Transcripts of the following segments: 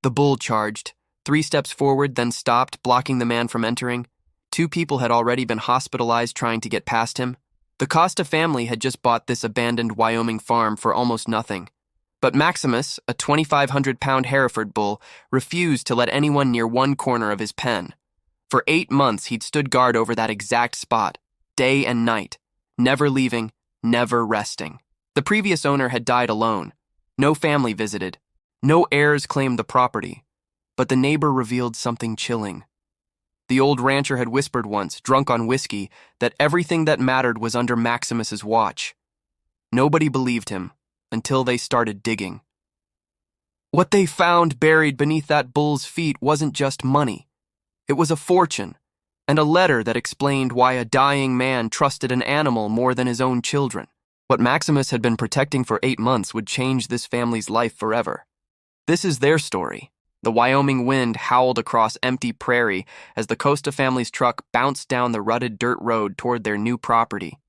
The bull charged, 3 steps forward, then stopped, blocking the man from entering. 2 people had already been hospitalized trying to get past him. The Costa family had just bought this abandoned Wyoming farm for almost nothing. But Maximus, a 2,500-pound Hereford bull, refused to let anyone near one corner of his pen. For 8 months, he'd stood guard over that exact spot, day and night, never leaving, never resting. The previous owner had died alone. No family visited. No heirs claimed the property. But the neighbor revealed something chilling. The old rancher had whispered once, drunk on whiskey, that everything that mattered was under Maximus's watch. Nobody believed him until they started digging. What they found buried beneath that bull's feet wasn't just money. It was a fortune, and a letter that explained why a dying man trusted an animal more than his own children. What Maximus had been protecting for 8 months would change this family's life forever. This is their story. The Wyoming wind howled across empty prairie as the Costa family's truck bounced down the rutted dirt road toward their new property.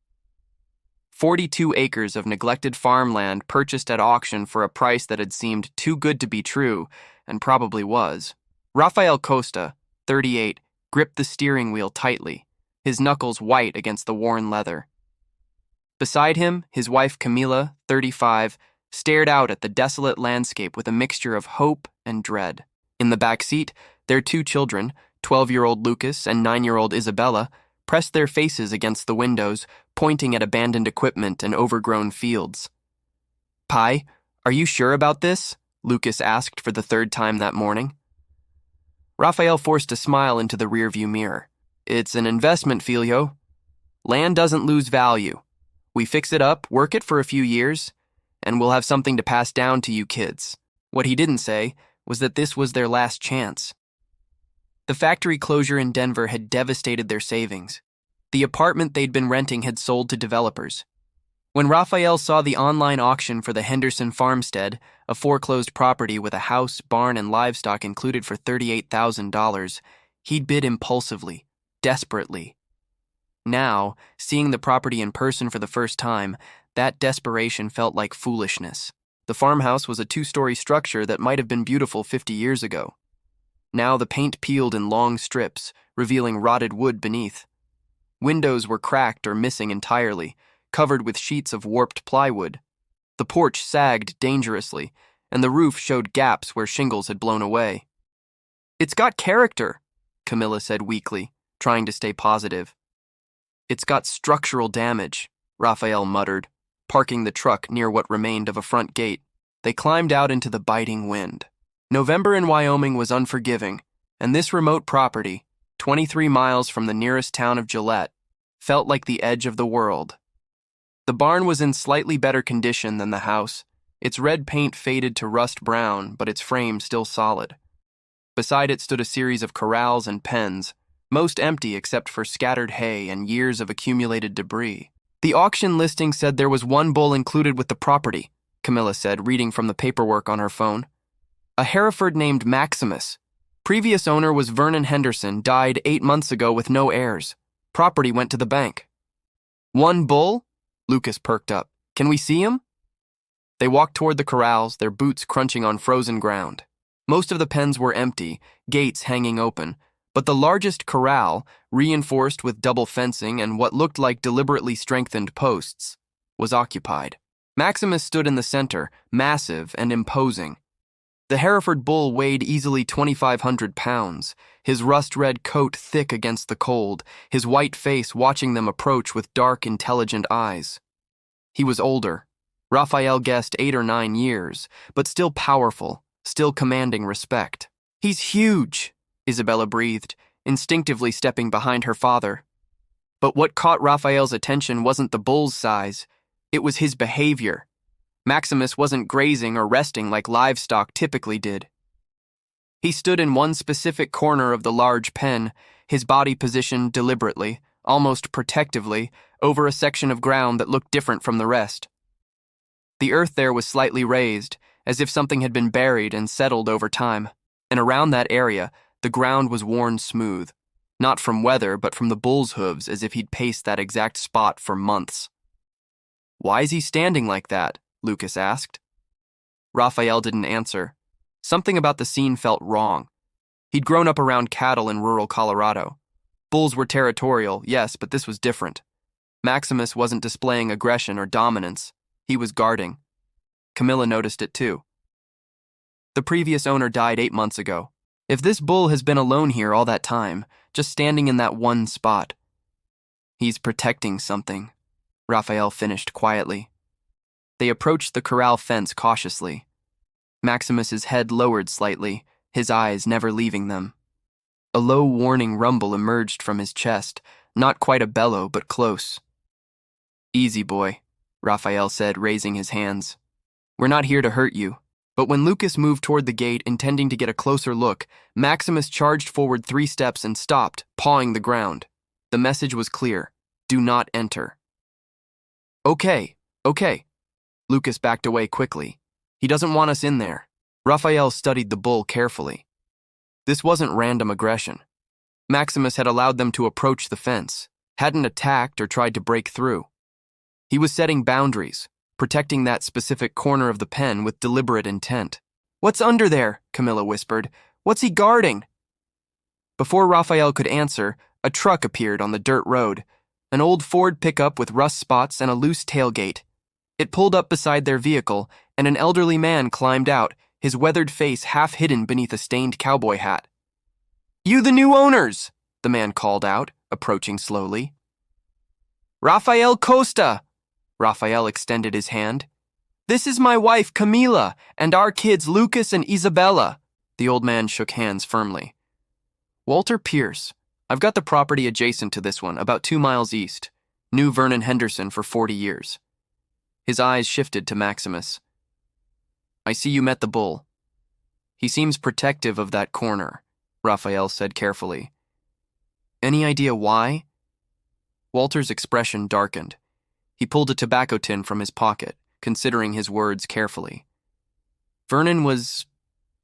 42 acres of neglected farmland purchased at auction for a price that had seemed too good to be true, and probably was. Rafael Costa, 38, gripped the steering wheel tightly, his knuckles white against the worn leather. Beside him, his wife Camila, 35, stared out at the desolate landscape with a mixture of hope and dread. In the back seat, their 2 children, 12-year-old Lucas and 9-year-old Isabella, pressed their faces against the windows, pointing at abandoned equipment and overgrown fields. "Pi, are you sure about this?" Lucas asked for the 3rd time that morning. Rafael forced a smile into the rearview mirror. "It's an investment, Filio. Land doesn't lose value. We fix it up, work it for a few years, and we'll have something to pass down to you kids." What he didn't say was that this was their last chance. The factory closure in Denver had devastated their savings. The apartment they'd been renting had sold to developers. When Rafael saw the online auction for the Henderson farmstead, a foreclosed property with a house, barn, and livestock included for $38,000, he'd bid impulsively, desperately. Now, seeing the property in person for the first time, that desperation felt like foolishness. The farmhouse was a 2-story structure that might have been beautiful 50 years ago. Now the paint peeled in long strips, revealing rotted wood beneath. Windows were cracked or missing entirely, covered with sheets of warped plywood. The porch sagged dangerously, and the roof showed gaps where shingles had blown away. "It's got character," Camilla said weakly, trying to stay positive. "It's got structural damage," Rafael muttered, parking the truck near what remained of a front gate. They climbed out into the biting wind. November in Wyoming was unforgiving, and this remote property, 23 miles from the nearest town of Gillette, felt like the edge of the world. The barn was in slightly better condition than the house, its red paint faded to rust brown, but its frame still solid. Beside it stood a series of corrals and pens, most empty except for scattered hay and years of accumulated debris. The auction listing said there was 1 bull included with the property, Camilla said, reading from the paperwork on her phone. "A Hereford named Maximus. Previous owner was Vernon Henderson, died 8 months ago with no heirs. Property went to the bank." "1 bull?" Lucas perked up. "Can we see him?" They walked toward the corrals, their boots crunching on frozen ground. Most of the pens were empty, gates hanging open, but the largest corral, reinforced with double fencing and what looked like deliberately strengthened posts, was occupied. Maximus stood in the center, massive and imposing. The Hereford bull weighed easily 2,500 pounds, his rust-red coat thick against the cold, his white face watching them approach with dark, intelligent eyes. He was older. Rafael guessed 8 or 9 years, but still powerful, still commanding respect. "He's huge," Isabella breathed, instinctively stepping behind her father. But what caught Rafael's attention wasn't the bull's size, it was his behavior. Maximus wasn't grazing or resting like livestock typically did. He stood in one specific corner of the large pen, his body positioned deliberately, almost protectively, over a section of ground that looked different from the rest. The earth there was slightly raised, as if something had been buried and settled over time, and around that area, the ground was worn smooth, not from weather but from the bull's hooves, as if he'd paced that exact spot for months. "Why is he standing like that?" Lucas asked. Rafael didn't answer. Something about the scene felt wrong. He'd grown up around cattle in rural Colorado. Bulls were territorial, yes, but this was different. Maximus wasn't displaying aggression or dominance. He was guarding. Camilla noticed it too. The previous owner died 8 months ago. If this bull has been alone here all that time, just standing in that one spot, he's protecting something, Rafael finished quietly. They approached the corral fence cautiously. Maximus's head lowered slightly, his eyes never leaving them. A low warning rumble emerged from his chest, not quite a bellow, but close. "Easy, boy," Rafael said, raising his hands. "We're not here to hurt you." But when Lucas moved toward the gate, intending to get a closer look, Maximus charged forward 3 steps and stopped, pawing the ground. The message was clear: do not enter. Okay. Lucas backed away quickly. He doesn't want us in there. Rafael studied the bull carefully. This wasn't random aggression. Maximus had allowed them to approach the fence, hadn't attacked or tried to break through. He was setting boundaries, protecting that specific corner of the pen with deliberate intent. "What's under there?" Camilla whispered. "What's he guarding?" Before Rafael could answer, a truck appeared on the dirt road, an old Ford pickup with rust spots and a loose tailgate. It pulled up beside their vehicle, and an elderly man climbed out, his weathered face half hidden beneath a stained cowboy hat. "You the new owners!" the man called out, approaching slowly. "Rafael Costa!" Rafael extended his hand. "This is my wife, Camila, and our kids, Lucas and Isabella." The old man shook hands firmly. "Walter Pierce. I've got the property adjacent to this one, about 2 miles east. Knew Vernon Henderson for 40 years. His eyes shifted to Maximus. "I see you met the bull. He seems protective of that corner," Rafael said carefully. "Any idea why?" Walter's expression darkened. He pulled a tobacco tin from his pocket, considering his words carefully. Vernon was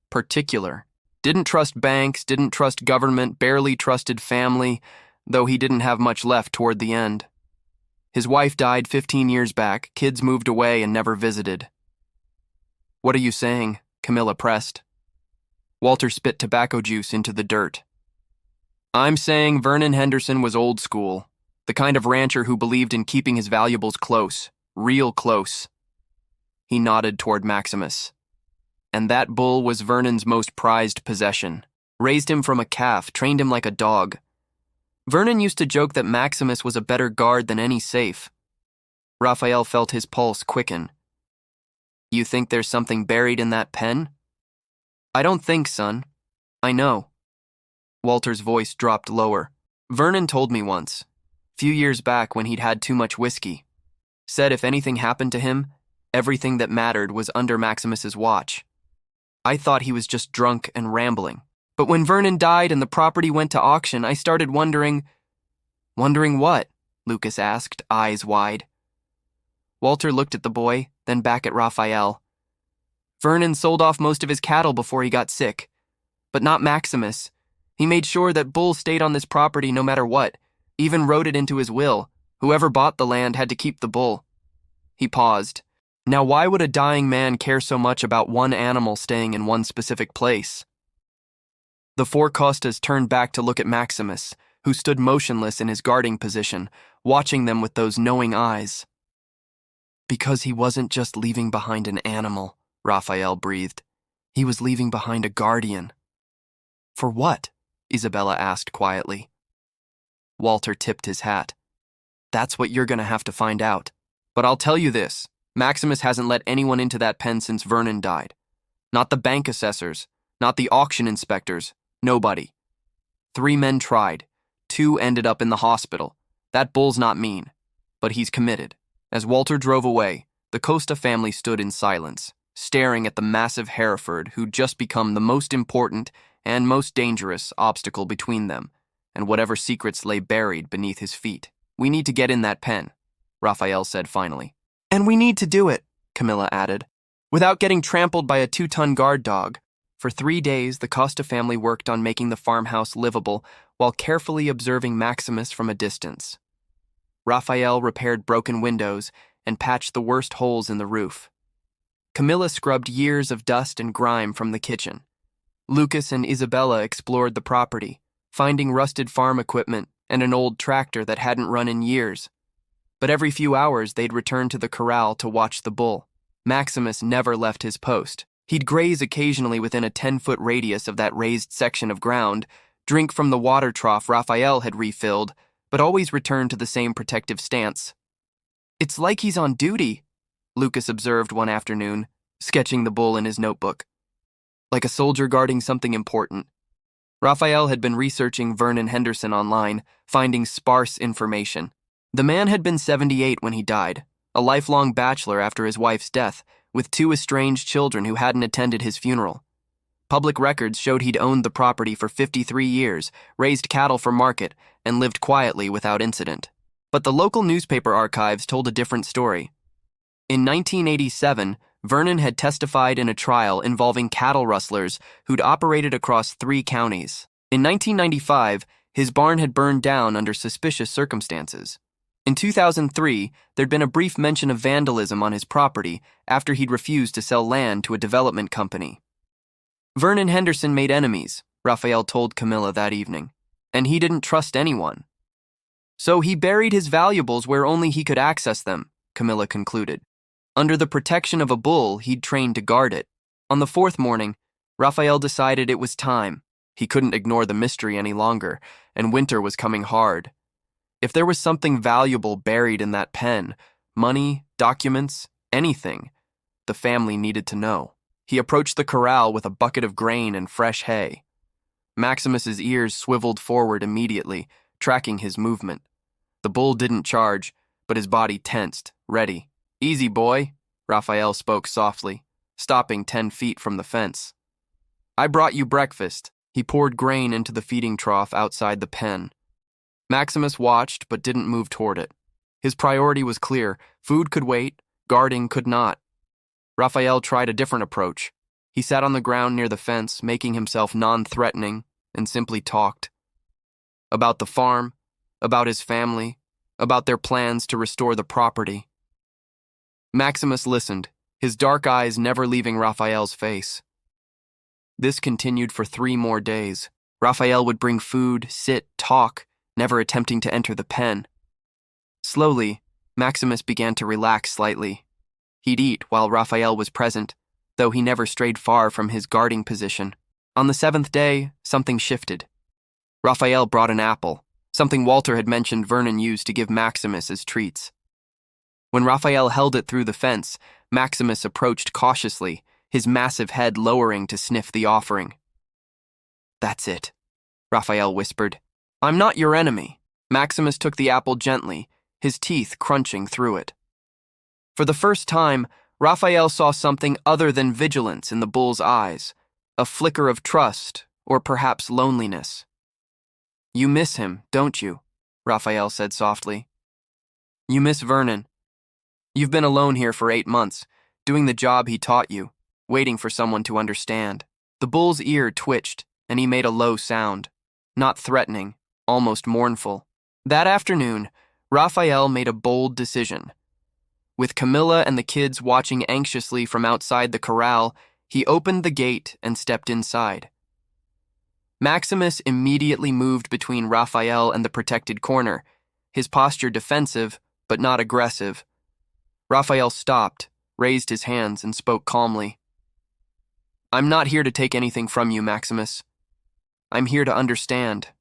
particular. Didn't trust banks, didn't trust government, barely trusted family, though he didn't have much left toward the end. His wife died 15 years back, kids moved away and never visited. "What are you saying?" Camilla pressed. Walter spit tobacco juice into the dirt. "I'm saying Vernon Henderson was old school. The kind of rancher who believed in keeping his valuables close, real close." He nodded toward Maximus. "And that bull was Vernon's most prized possession. Raised him from a calf, trained him like a dog. Vernon used to joke that Maximus was a better guard than any safe." Rafael felt his pulse quicken. "You think there's something buried in that pen?" "I don't think, son. I know." Walter's voice dropped lower. "Vernon told me once. Few years back when he'd had too much whiskey. Said if anything happened to him, everything that mattered was under Maximus's watch. I thought he was just drunk and rambling. But when Vernon died and the property went to auction, I started wondering..." "Wondering what?" Lucas asked, eyes wide. Walter looked at the boy, then back at Rafael. "Vernon sold off most of his cattle before he got sick. But not Maximus. He made sure that Bull stayed on this property no matter what. Even wrote it into his will. Whoever bought the land had to keep the bull." He paused. Now why would a dying man care so much about one animal staying in one specific place? The 4 Costas turned back to look at Maximus, who stood motionless in his guarding position, watching them with those knowing eyes. "Because he wasn't just leaving behind an animal," Rafael breathed. "He was leaving behind a guardian." "For what?" Isabella asked quietly. Walter tipped his hat. "That's what you're going to have to find out. But I'll tell you this, Maximus hasn't let anyone into that pen since Vernon died. Not the bank assessors, not the auction inspectors, nobody. 3 men tried. 2 ended up in the hospital. That bull's not mean, but he's committed." As Walter drove away, the Costa family stood in silence, staring at the massive Hereford who'd just become the most important and most dangerous obstacle between them, and whatever secrets lay buried beneath his feet. "We need to get in that pen," Rafael said finally. "And we need to do it," Camilla added, "without getting trampled by a 2-ton guard dog." For 3 days, the Costa family worked on making the farmhouse livable while carefully observing Maximus from a distance. Rafael repaired broken windows and patched the worst holes in the roof. Camilla scrubbed years of dust and grime from the kitchen. Lucas and Isabella explored the property, finding rusted farm equipment and an old tractor that hadn't run in years. But every few hours they'd return to the corral to watch the bull. Maximus never left his post. He'd graze occasionally within a 10-foot radius of that raised section of ground, drink from the water trough Rafael had refilled, but always return to the same protective stance. "It's like he's on duty," Lucas observed one afternoon, sketching the bull in his notebook. "Like a soldier guarding something important." Rafael had been researching Vernon Henderson online, finding sparse information. The man had been 78 when he died, a lifelong bachelor after his wife's death, with 2 estranged children who hadn't attended his funeral. Public records showed he'd owned the property for 53 years, raised cattle for market, and lived quietly without incident. But the local newspaper archives told a different story. In 1987, Vernon had testified in a trial involving cattle rustlers who'd operated across 3 counties. In 1995, his barn had burned down under suspicious circumstances. In 2003, there'd been a brief mention of vandalism on his property after he'd refused to sell land to a development company. Vernon Henderson made enemies, Rafael told Camilla that evening, and he didn't trust anyone. So he buried his valuables where only he could access them, Camilla concluded. Under the protection of a bull he'd trained to guard it. On the 4th morning, Rafael decided it was time. He couldn't ignore the mystery any longer, and winter was coming hard. If there was something valuable buried in that pen, money, documents, anything, the family needed to know. He approached the corral with a bucket of grain and fresh hay. Maximus's ears swiveled forward immediately, tracking his movement. The bull didn't charge, but his body tensed, ready. "Easy, boy," Rafael spoke softly, stopping 10 feet from the fence. "I brought you breakfast." He poured grain into the feeding trough outside the pen. Maximus watched but didn't move toward it. His priority was clear. Food could wait, guarding could not. Rafael tried a different approach. He sat on the ground near the fence, making himself non-threatening, and simply talked. About the farm, about his family, about their plans to restore the property. Maximus listened, his dark eyes never leaving Rafael's face. This continued for 3 more days. Rafael would bring food, sit, talk, never attempting to enter the pen. Slowly, Maximus began to relax slightly. He'd eat while Rafael was present, though he never strayed far from his guarding position. On the 7th day, something shifted. Rafael brought an apple, something Walter had mentioned Vernon used to give Maximus as treats. When Rafael held it through the fence, Maximus approached cautiously, his massive head lowering to sniff the offering. "That's it," Rafael whispered. "I'm not your enemy." Maximus took the apple gently, his teeth crunching through it. For the first time, Rafael saw something other than vigilance in the bull's eyes, a flicker of trust, or perhaps loneliness. "You miss him, don't you?" Rafael said softly. "You miss Vernon. You've been alone here for 8 months, doing the job he taught you, waiting for someone to understand." The bull's ear twitched, and he made a low sound, not threatening, almost mournful. That afternoon, Rafael made a bold decision. With Camilla and the kids watching anxiously from outside the corral, he opened the gate and stepped inside. Maximus immediately moved between Rafael and the protected corner, his posture defensive, but not aggressive. Rafael stopped, raised his hands, and spoke calmly. "I'm not here to take anything from you, Maximus. I'm here to understand.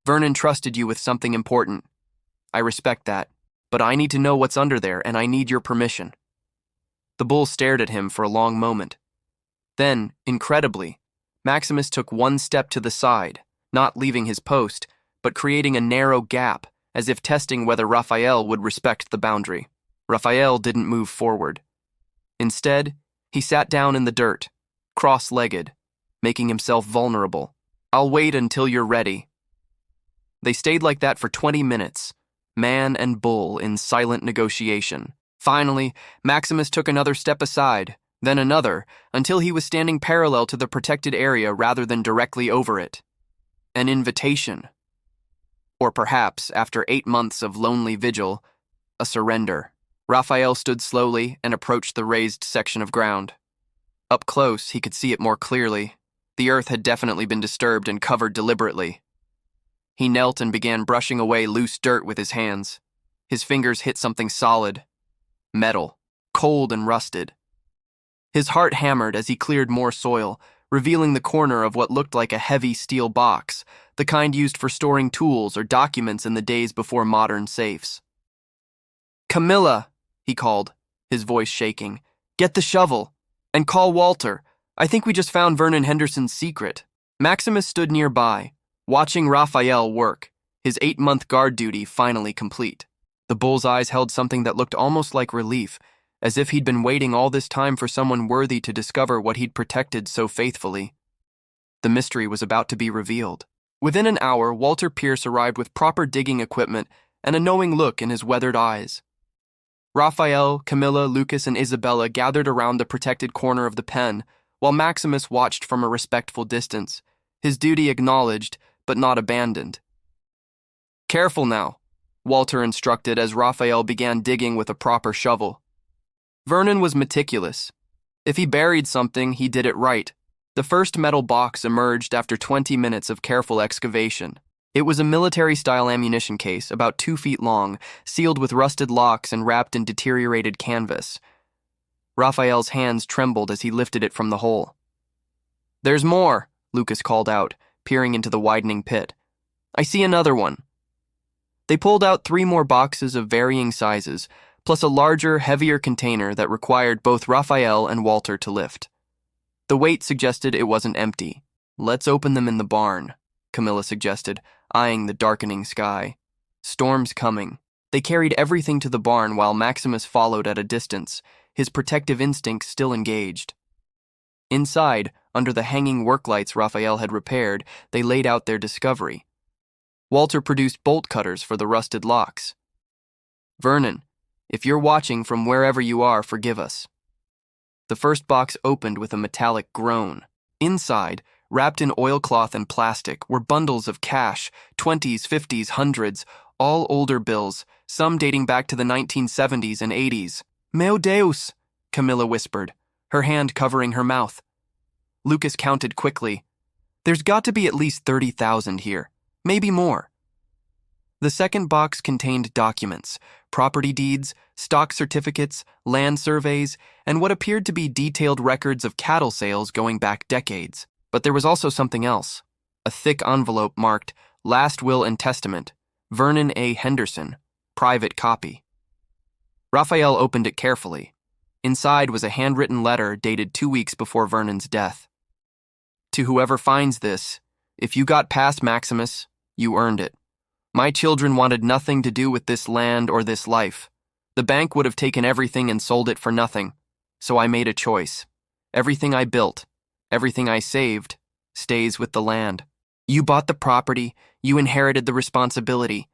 Vernon trusted you with something important. I respect that, but I need to know what's under there, and I need your permission." The bull stared at him for a long moment. Then, incredibly, Maximus took 1 step to the side, not leaving his post, but creating a narrow gap, as if testing whether Rafael would respect the boundary. Rafael didn't move forward. Instead, he sat down in the dirt, cross-legged, making himself vulnerable. "I'll wait until you're ready." They stayed like that for 20 minutes, man and bull in silent negotiation. Finally, Maximus took another step aside, then another, until he was standing parallel to the protected area rather than directly over it. An invitation. Or perhaps, after 8 months of lonely vigil, a surrender. Rafael stood slowly and approached the raised section of ground. Up close, he could see it more clearly. The earth had definitely been disturbed and covered deliberately. He knelt and began brushing away loose dirt with his hands. His fingers hit something solid, metal, cold and rusted. His heart hammered as he cleared more soil, revealing the corner of what looked like a heavy steel box, the kind used for storing tools or documents in the days before modern safes. "Camilla," he called, his voice shaking, "get the shovel. And call Walter. I think we just found Vernon Henderson's secret." Maximus stood nearby, watching Rafael work, his 8-month guard duty finally complete. The bull's eyes held something that looked almost like relief, as if he'd been waiting all this time for someone worthy to discover what he'd protected so faithfully. The mystery was about to be revealed. Within an hour, Walter Pierce arrived with proper digging equipment and a knowing look in his weathered eyes. Rafael, Camilla, Lucas, and Isabella gathered around the protected corner of the pen, while Maximus watched from a respectful distance, his duty acknowledged, but not abandoned. "Careful now," Walter instructed as Rafael began digging with a proper shovel. Vernon was meticulous. If he buried something, he did it right. The first metal box emerged after 20 minutes of careful excavation. It was a military-style ammunition case, about 2 feet long, sealed with rusted locks and wrapped in deteriorated canvas. Raphael's hands trembled as he lifted it from the hole. "There's more," Lucas called out, peering into the widening pit. "I see another one." They pulled out 3 more boxes of varying sizes, plus a larger, heavier container that required both Raphael and Walter to lift. The weight suggested it wasn't empty. "Let's open them in the barn," Camilla suggested, eyeing the darkening sky. "Storm's coming." They carried everything to the barn while Maximus followed at a distance, his protective instincts still engaged. Inside, under the hanging work lights Raphael had repaired, they laid out their discovery. Walter produced bolt cutters for the rusted locks. "Vernon, if you're watching from wherever you are, forgive us." The first box opened with a metallic groan. Inside, wrapped in oilcloth and plastic, were bundles of cash, 20s, 50s, hundreds, all older bills, some dating back to the 1970s and 80s. "Meu Deus," Camilla whispered, her hand covering her mouth. Lucas counted quickly. "There's got to be at least 30,000 here, maybe more." The second box contained documents, property deeds, stock certificates, land surveys, and what appeared to be detailed records of cattle sales going back decades. But there was also something else, a thick envelope marked "Last Will and Testament, Vernon A. Henderson, private copy." Raphael opened it carefully. Inside was a handwritten letter dated 2 weeks before Vernon's death. "To whoever finds this, if you got past Maximus, you earned it. My children wanted nothing to do with this land or this life. The bank would have taken everything and sold it for nothing, so I made a choice. Everything I built, everything I saved, stays with the land. You bought the property, you inherited the responsibility.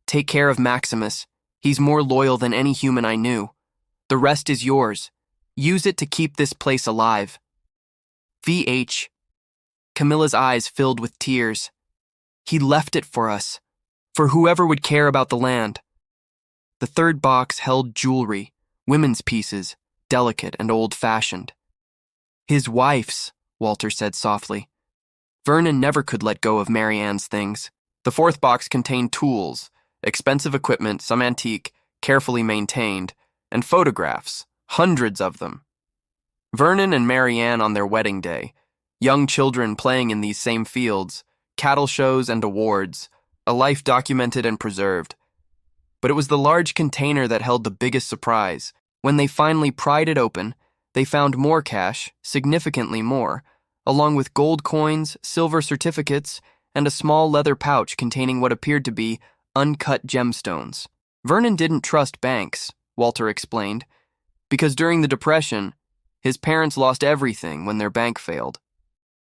Take care of Maximus. He's more loyal than any human I knew. The rest is yours. Use it to keep this place alive. VH." Camilla's eyes filled with tears. "He left it for us, for whoever would care about the land." The third box held jewelry, women's pieces, delicate and old-fashioned. "His wife's," Walter said softly. Vernon never could let go of Mary Ann's things. The fourth box contained tools, expensive equipment, some antique, carefully maintained, and photographs, hundreds of them. Vernon and Mary Ann on their wedding day, young children playing in these same fields, cattle shows and awards, a life documented and preserved. But it was the large container that held the biggest surprise. When they finally pried it open, they found more cash, significantly more, along with gold coins, silver certificates, and a small leather pouch containing what appeared to be uncut gemstones. Vernon didn't trust banks, Walter explained, because during the Depression, his parents lost everything when their bank failed.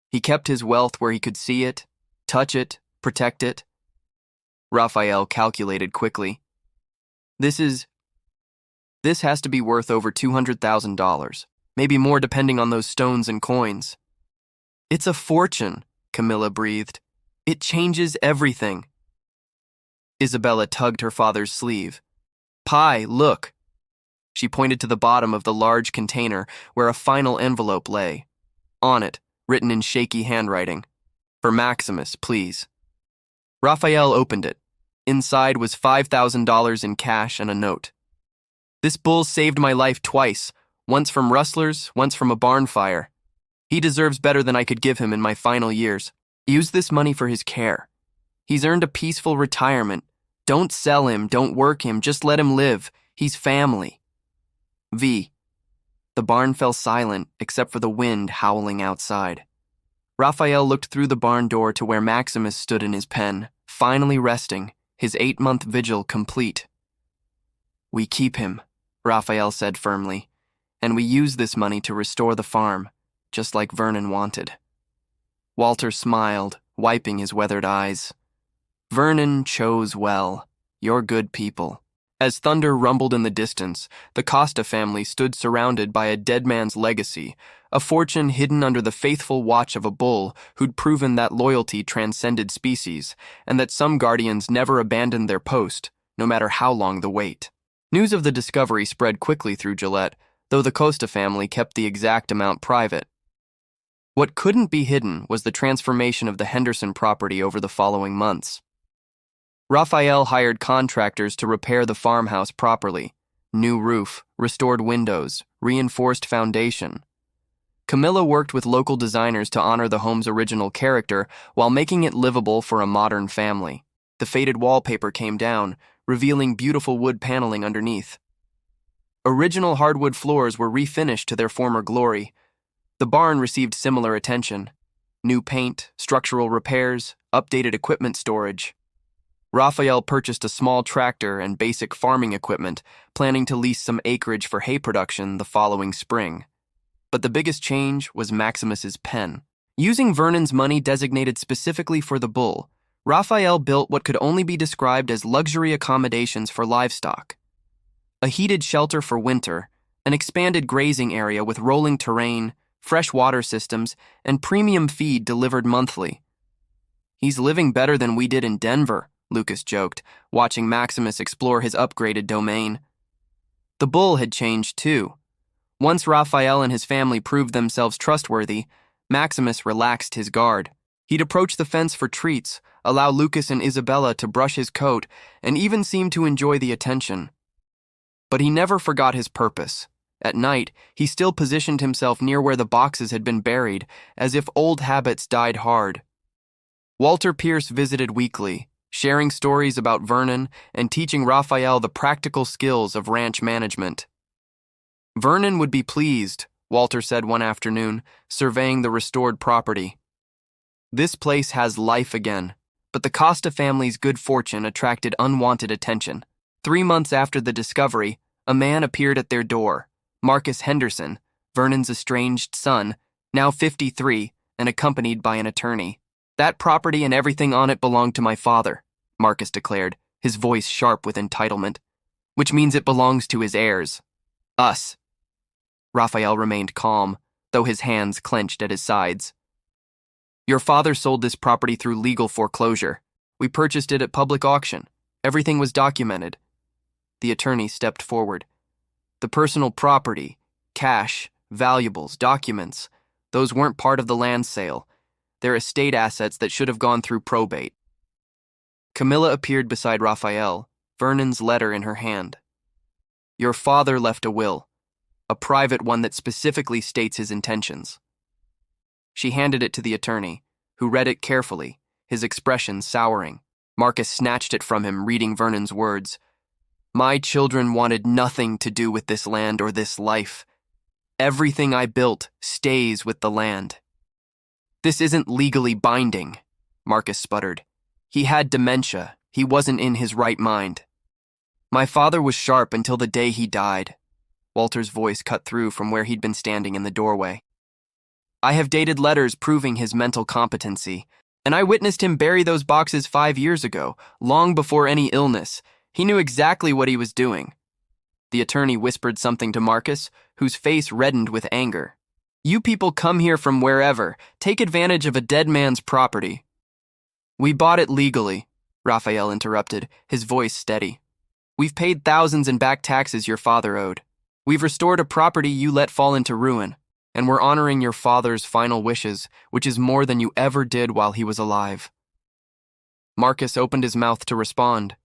He kept his wealth where he could see it, touch it, protect it. Raphael calculated quickly. This has to be worth over $200,000, maybe more depending on those stones and coins. "It's a fortune," Camilla breathed. "It changes everything." Isabella tugged her father's sleeve. "Pi, look." She pointed to the bottom of the large container where a final envelope lay. On it, written in shaky handwriting, "For Maximus, please." Rafael opened it. Inside was $5,000 in cash and a note. "This bull saved my life twice, once from rustlers, once from a barn fire. He deserves better than I could give him in my final years. Use this money for his care. He's earned a peaceful retirement. Don't sell him, don't work him, just let him live. He's family. V." The barn fell silent except for the wind howling outside. Rafael looked through the barn door to where Maximus stood in his pen, finally resting, his 8-month vigil complete. "We keep him," Rafael said firmly, "and we use this money to restore the farm, just like Vernon wanted." Walter smiled, wiping his weathered eyes. "Vernon chose well. You're good people." As thunder rumbled in the distance, the Costa family stood surrounded by a dead man's legacy, a fortune hidden under the faithful watch of a bull who'd proven that loyalty transcended species, and that some guardians never abandoned their post, no matter how long the wait. News of the discovery spread quickly through Gillette, though the Costa family kept the exact amount private. What couldn't be hidden was the transformation of the Henderson property over the following months. Rafael hired contractors to repair the farmhouse properly. New roof, restored windows, reinforced foundation. Camilla worked with local designers to honor the home's original character while making it livable for a modern family. The faded wallpaper came down, revealing beautiful wood paneling underneath. Original hardwood floors were refinished to their former glory. The barn received similar attention. New paint, structural repairs, updated equipment storage. Rafael purchased a small tractor and basic farming equipment, planning to lease some acreage for hay production the following spring. But the biggest change was Maximus's pen. Using Vernon's money designated specifically for the bull, Rafael built what could only be described as luxury accommodations for livestock. A heated shelter for winter, an expanded grazing area with rolling terrain, fresh water systems, and premium feed delivered monthly. "He's living better than we did in Denver," Lucas joked, watching Maximus explore his upgraded domain. The bull had changed too. Once Rafael and his family proved themselves trustworthy, Maximus relaxed his guard. He'd approach the fence for treats, allow Lucas and Isabella to brush his coat, and even seemed to enjoy the attention. But he never forgot his purpose. At night, he still positioned himself near where the boxes had been buried, as if old habits died hard. Walter Pierce visited weekly, sharing stories about Vernon and teaching Rafael the practical skills of ranch management. "Vernon would be pleased," Walter said one afternoon, surveying the restored property. "This place has life again," but the Costa family's good fortune attracted unwanted attention. 3 months after the discovery, a man appeared at their door, Marcus Henderson, Vernon's estranged son, now 53 and accompanied by an attorney. "That property and everything on it belonged to my father," Marcus declared, his voice sharp with entitlement, "which means it belongs to his heirs. Us." Rafael remained calm, though his hands clenched at his sides. "Your father sold this property through legal foreclosure. We purchased it at public auction. Everything was documented." The attorney stepped forward. "The personal property, cash, valuables, documents, those weren't part of the land sale. They're estate assets that should have gone through probate." Camilla appeared beside Rafael, Vernon's letter in her hand. "Your father left a will, a private one that specifically states his intentions." She handed it to the attorney, who read it carefully, his expression souring. Marcus snatched it from him, reading Vernon's words. "My children wanted nothing to do with this land or this life. Everything I built stays with the land." "This isn't legally binding," Marcus sputtered. "He had dementia. He wasn't in his right mind." "My father was sharp until the day he died." Walter's voice cut through from where he'd been standing in the doorway. "I have dated letters proving his mental competency, and I witnessed him bury those boxes 5 years ago, long before any illness. He knew exactly what he was doing." The attorney whispered something to Marcus, whose face reddened with anger. "You people come here from wherever, take advantage of a dead man's property." "We bought it legally," Rafael interrupted, his voice steady. "We've paid thousands in back taxes your father owed." We've restored a property you let fall into ruin, and we're honoring your father's final wishes, which is more than you ever did while he was alive." Marcus opened his mouth to respond,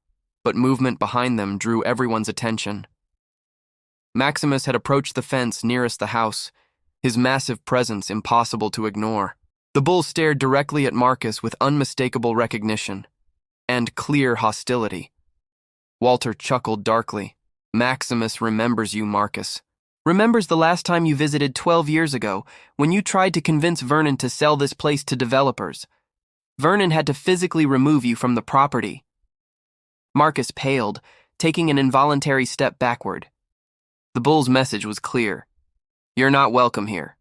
but movement behind them drew everyone's attention. Maximus had approached the fence nearest the house, his massive presence impossible to ignore. The bull stared directly at Marcus with unmistakable recognition and clear hostility. Walter chuckled darkly. "Maximus remembers you, Marcus. Remembers the last time you visited 12 years ago, when you tried to convince Vernon to sell this place to developers. Vernon had to physically remove you from the property." Marcus paled, taking an involuntary step backward. The bull's message was clear. "You're not welcome here."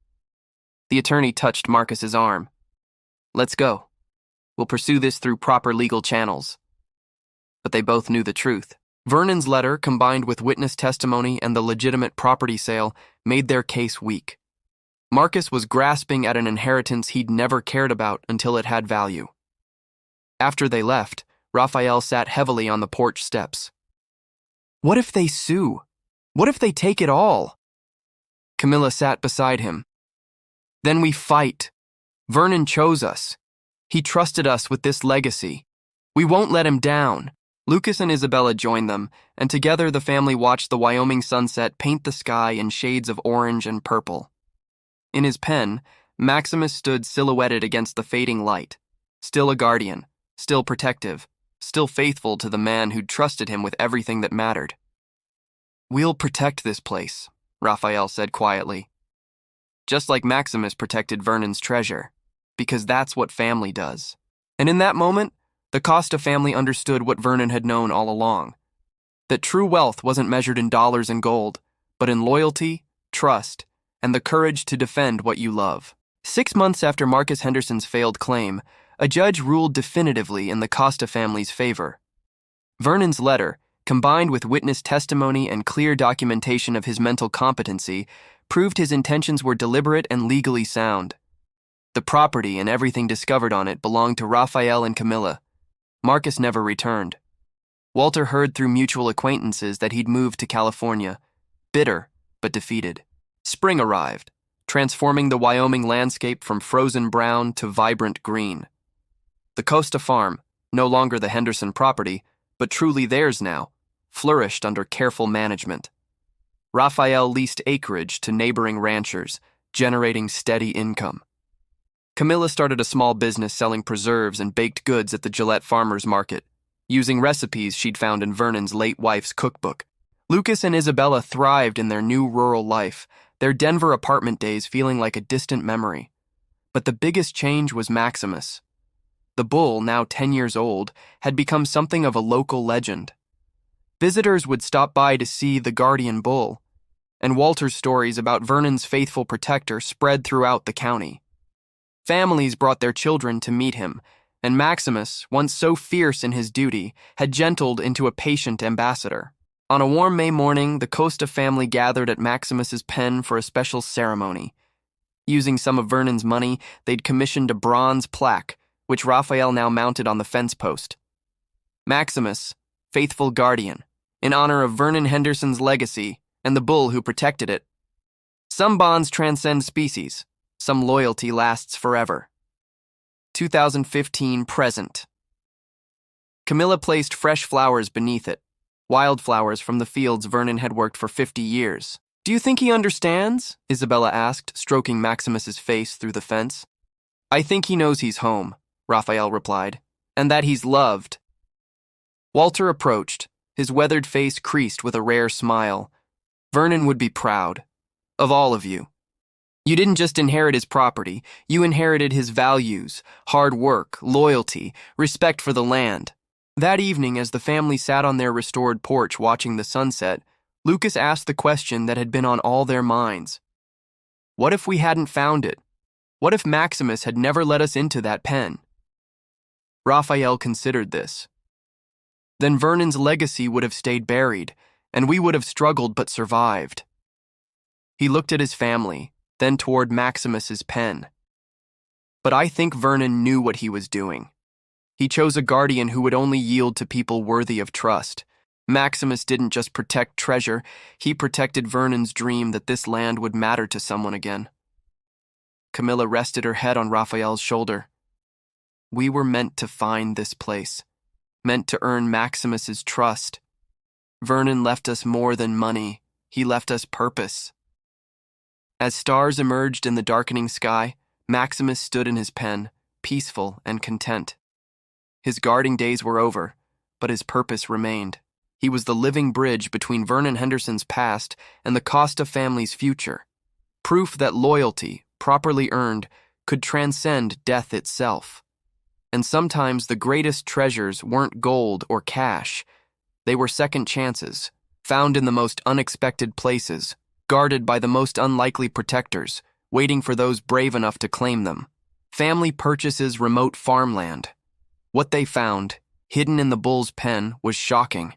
The attorney touched Marcus's arm. "Let's go. We'll pursue this through proper legal channels." But they both knew the truth. Vernon's letter, combined with witness testimony and the legitimate property sale, made their case weak. Marcus was grasping at an inheritance he'd never cared about until it had value. After they left, Rafael sat heavily on the porch steps. "What if they sue? What if they take it all?" Camilla sat beside him. "Then we fight. Vernon chose us. He trusted us with this legacy. We won't let him down." Lucas and Isabella joined them, and together the family watched the Wyoming sunset paint the sky in shades of orange and purple. In his pen, Maximus stood silhouetted against the fading light, still a guardian, still protective, still faithful to the man who'd trusted him with everything that mattered. "We'll protect this place," Rafael said quietly. "Just like Maximus protected Vernon's treasure, because that's what family does." And in that moment, the Costa family understood what Vernon had known all along, that true wealth wasn't measured in dollars and gold, but in loyalty, trust, and the courage to defend what you love. 6 months after Marcus Henderson's failed claim, a judge ruled definitively in the Costa family's favor. Vernon's letter, combined with witness testimony and clear documentation of his mental competency, proved his intentions were deliberate and legally sound. The property and everything discovered on it belonged to Rafael and Camilla. Marcus never returned. Walter heard through mutual acquaintances that he'd moved to California, bitter but defeated. Spring arrived, transforming the Wyoming landscape from frozen brown to vibrant green. The Costa farm, no longer the Henderson property, but truly theirs now, flourished under careful management. Rafael leased acreage to neighboring ranchers, generating steady income. Camilla started a small business selling preserves and baked goods at the Gillette Farmers Market, using recipes she'd found in Vernon's late wife's cookbook. Lucas and Isabella thrived in their new rural life, their Denver apartment days feeling like a distant memory. But the biggest change was Maximus. The bull, now 10 years old, had become something of a local legend. Visitors would stop by to see the guardian bull, and Walter's stories about Vernon's faithful protector spread throughout the county. Families brought their children to meet him, and Maximus, once so fierce in his duty, had gentled into a patient ambassador. On a warm May morning, the Costa family gathered at Maximus's pen for a special ceremony. Using some of Vernon's money, they'd commissioned a bronze plaque, which Rafael now mounted on the fence post. Maximus, faithful guardian, in honor of Vernon Henderson's legacy and the bull who protected it. Some bonds transcend species. Some loyalty lasts forever. 2015 present. Camilla placed fresh flowers beneath it, wildflowers from the fields Vernon had worked for 50 years. "Do you think he understands?" Isabella asked, stroking Maximus's face through the fence. "I think he knows he's home," Rafael replied, "and that he's loved." Walter approached, his weathered face creased with a rare smile. "Vernon would be proud. Of all of you. You didn't just inherit his property, you inherited his values, hard work, loyalty, respect for the land." That evening, as the family sat on their restored porch watching the sunset, Lucas asked the question that had been on all their minds. What if we hadn't found it? What if Maximus had never let us into that pen? Rafael considered this. Then Vernon's legacy would have stayed buried, and we would have struggled but survived. He looked at his family, then toward Maximus's pen. But I think Vernon knew what he was doing. He chose a guardian who would only yield to people worthy of trust. Maximus didn't just protect treasure, he protected Vernon's dream that this land would matter to someone again. Camilla rested her head on Rafael's shoulder. We were meant to find this place, meant to earn Maximus's trust. Vernon left us more than money, he left us purpose. As stars emerged in the darkening sky, Maximus stood in his pen, peaceful and content. His guarding days were over, but his purpose remained. He was the living bridge between Vernon Henderson's past and the Costa family's future, proof that loyalty, properly earned, could transcend death itself. And sometimes the greatest treasures weren't gold or cash. They were second chances, found in the most unexpected places, guarded by the most unlikely protectors, waiting for those brave enough to claim them. Family purchases remote farmland. What they found, hidden in the bull's pen, was shocking.